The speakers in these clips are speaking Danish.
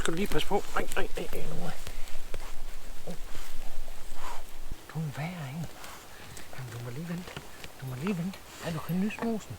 skal du lige passe på. Ej, nu. Du er en værre, ikke? Jamen, du må lige vente. Ja, du kan nyse mosen.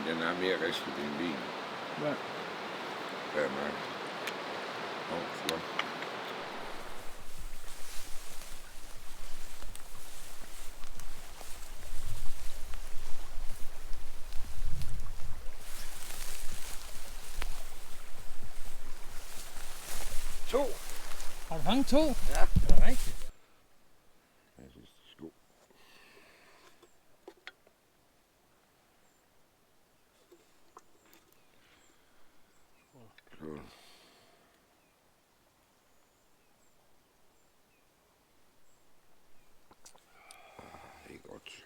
Den er mere ristet end vin. Ja. Der er mig. Flot. To. Har du fanget to? Ja. Er det rigtigt? Jeg synes, det er god. Skål. Det er godt.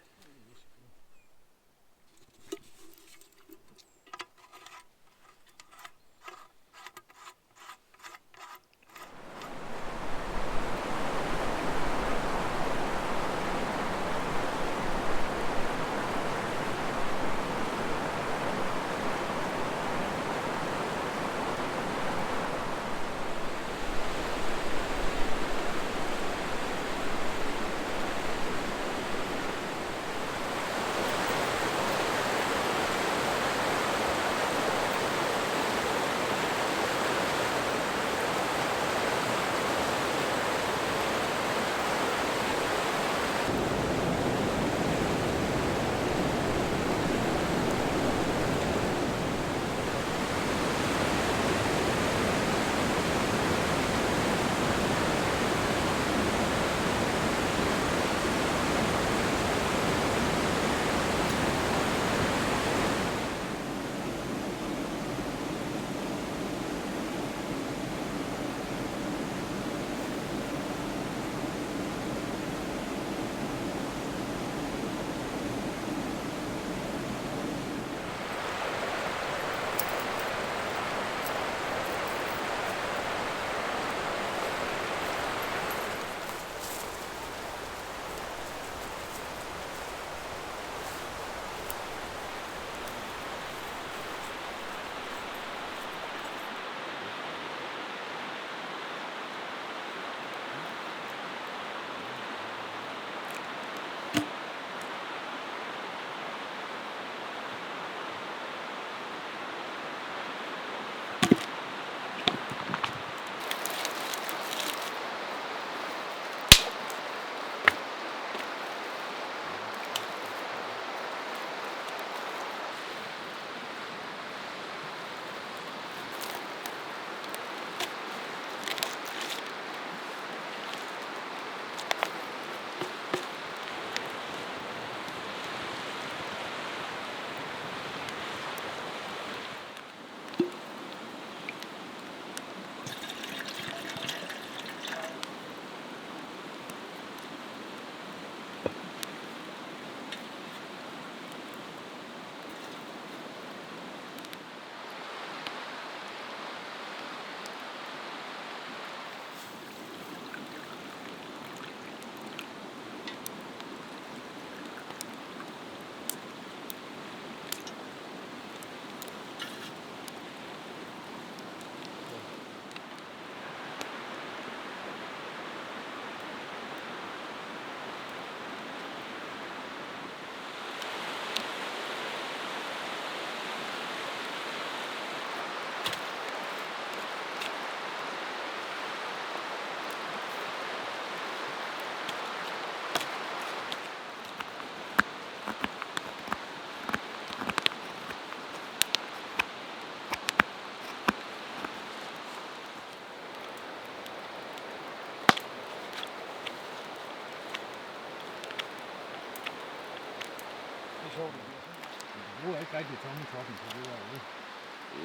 sjovt, det bliver sådan. Men du bruger ikke rigtig tommetoppen på det derude.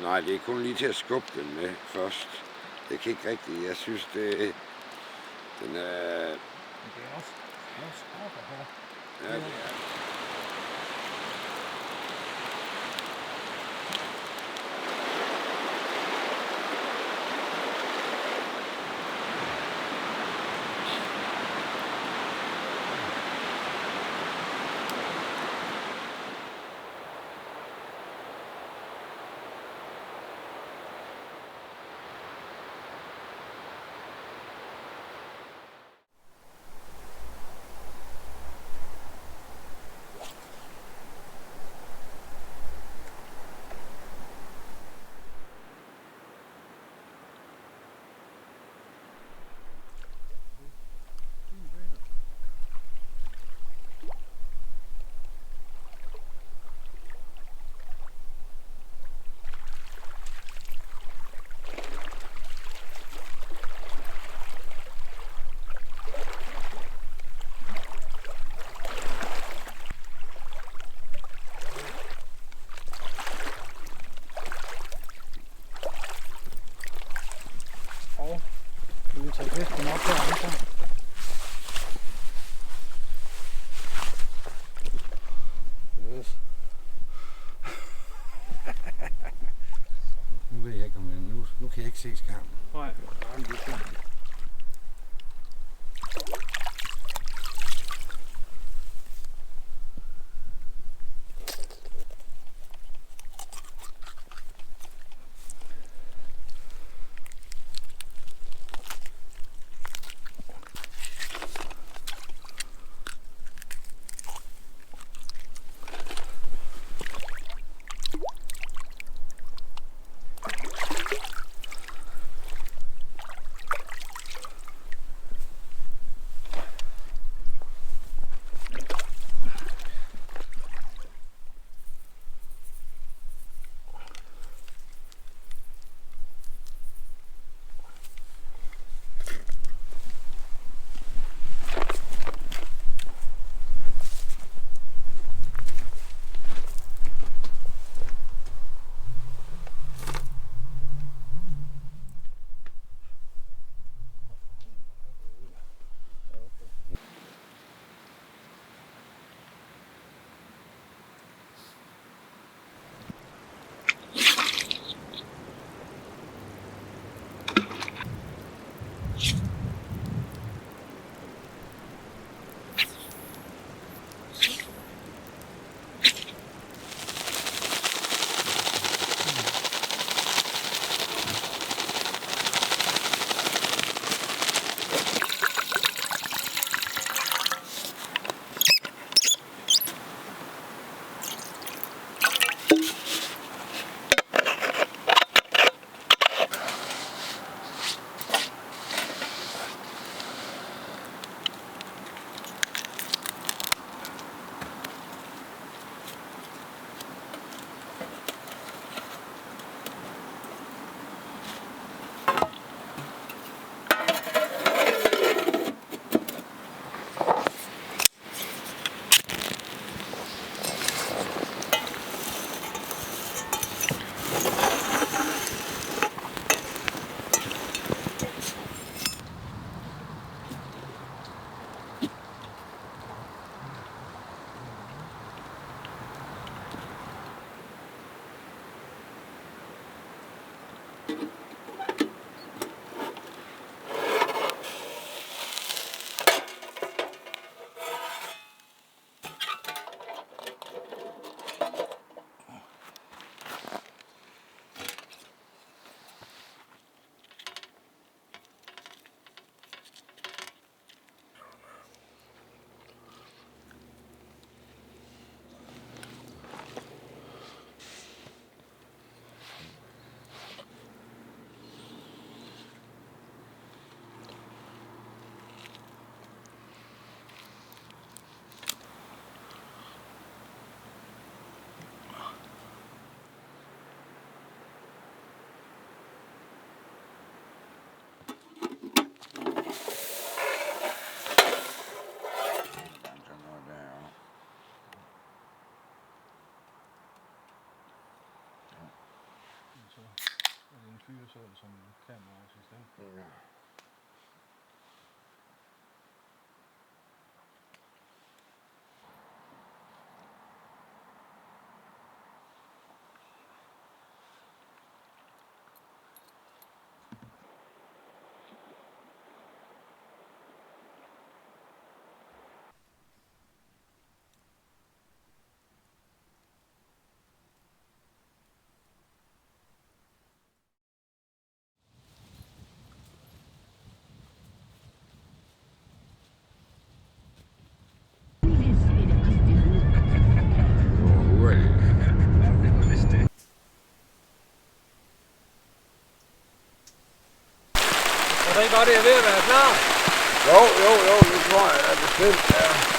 Nej, det er kun lige til at skubbe den med først. Det kan ikke rigtigt. Jeg synes, den er... Men det er også hårdt at have. Ja, det er. Og vi vil tage fisken op her, så. Yes. Nu ved jeg ikke, om nu kan jeg ikke se skarven. Nej, det er fint. så ikke godt, det er ved at være klar? Jo, det tror jeg er bestemt, ja.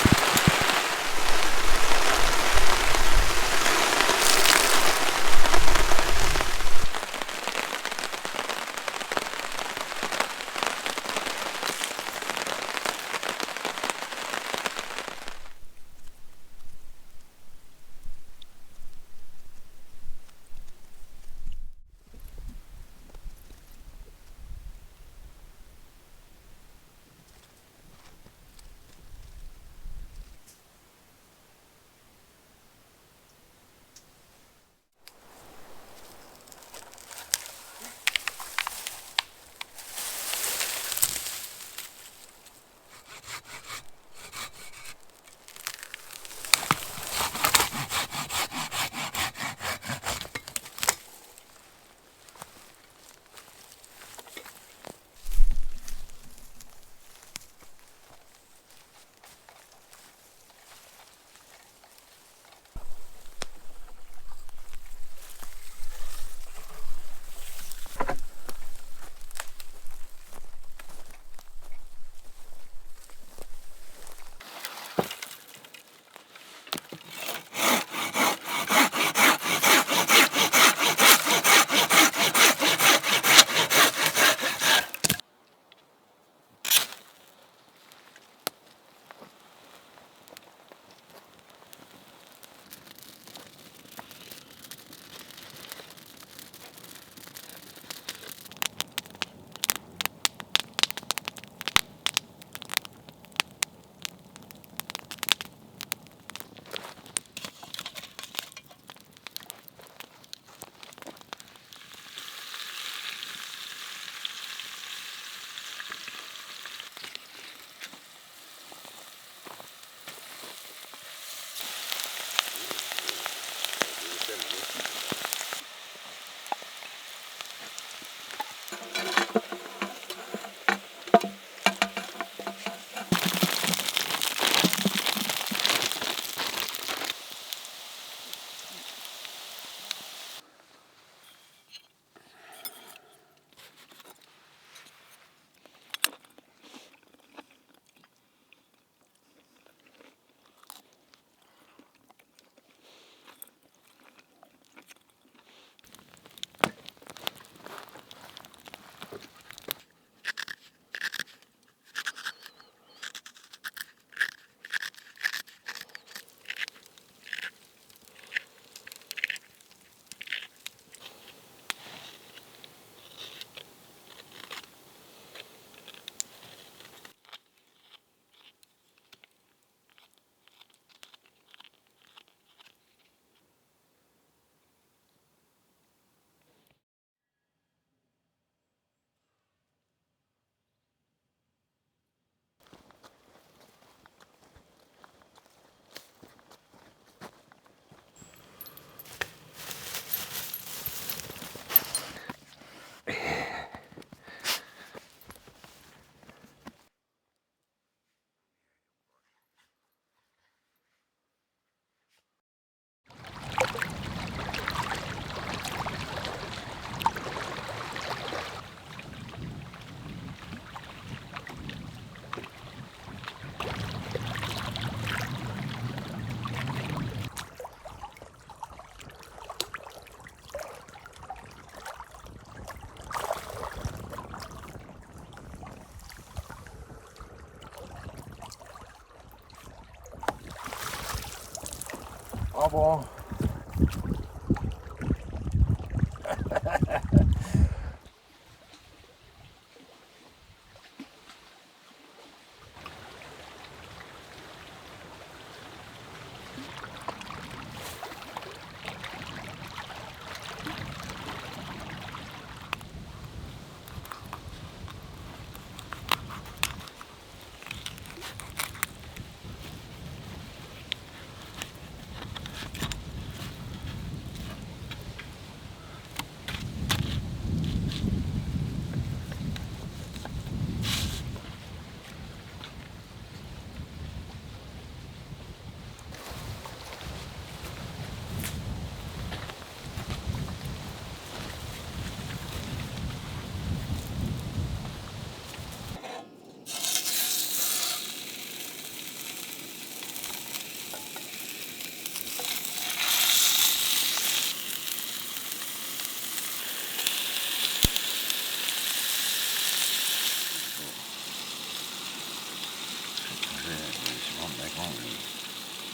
Op over.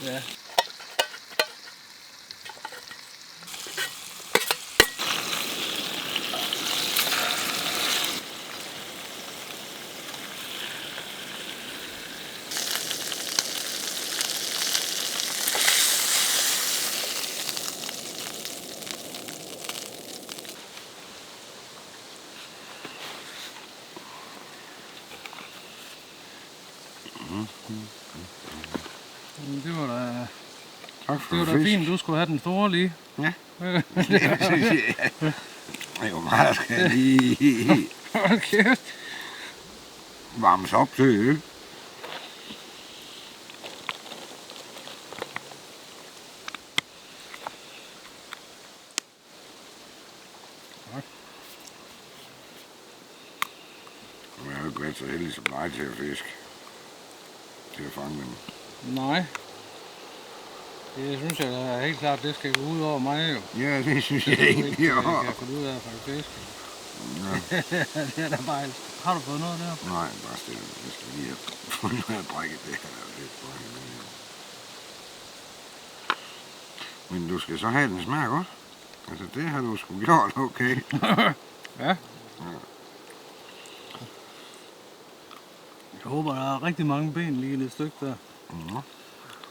Ja. Det var da... Tak for Det var da fisk. fint, du skulle have den store lige. Ja. Det er jo meget, skal lige Hold kæft. varmes op til, ikke? Tak. Jeg har jo ikke været så heldig som dig til at fiske. Til at fange dem. Nej. Det synes jeg da helt klart, det skal gå ud over mig jo. Ja, det synes jeg Jeg egentlig ikke også. kan få det ud af at fange fisk. Ja. Det er da bare alt. Har du fået noget der? Nej, bare stille. Jeg skal lige have fundet ud af at brække det her lidt på hende. Men du skal så have den smag godt. Altså, det har du sgu gjort, okay. Ja. Jeg håber, der er rigtig mange ben lige i det stykke der. Nå.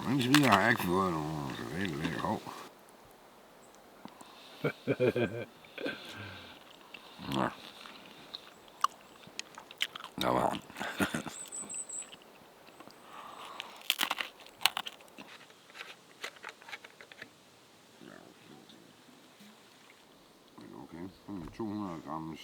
Indtil videre har jeg ikke fået nogen, så det er lidt hov. Nå. Der var han. Okay, 200 grams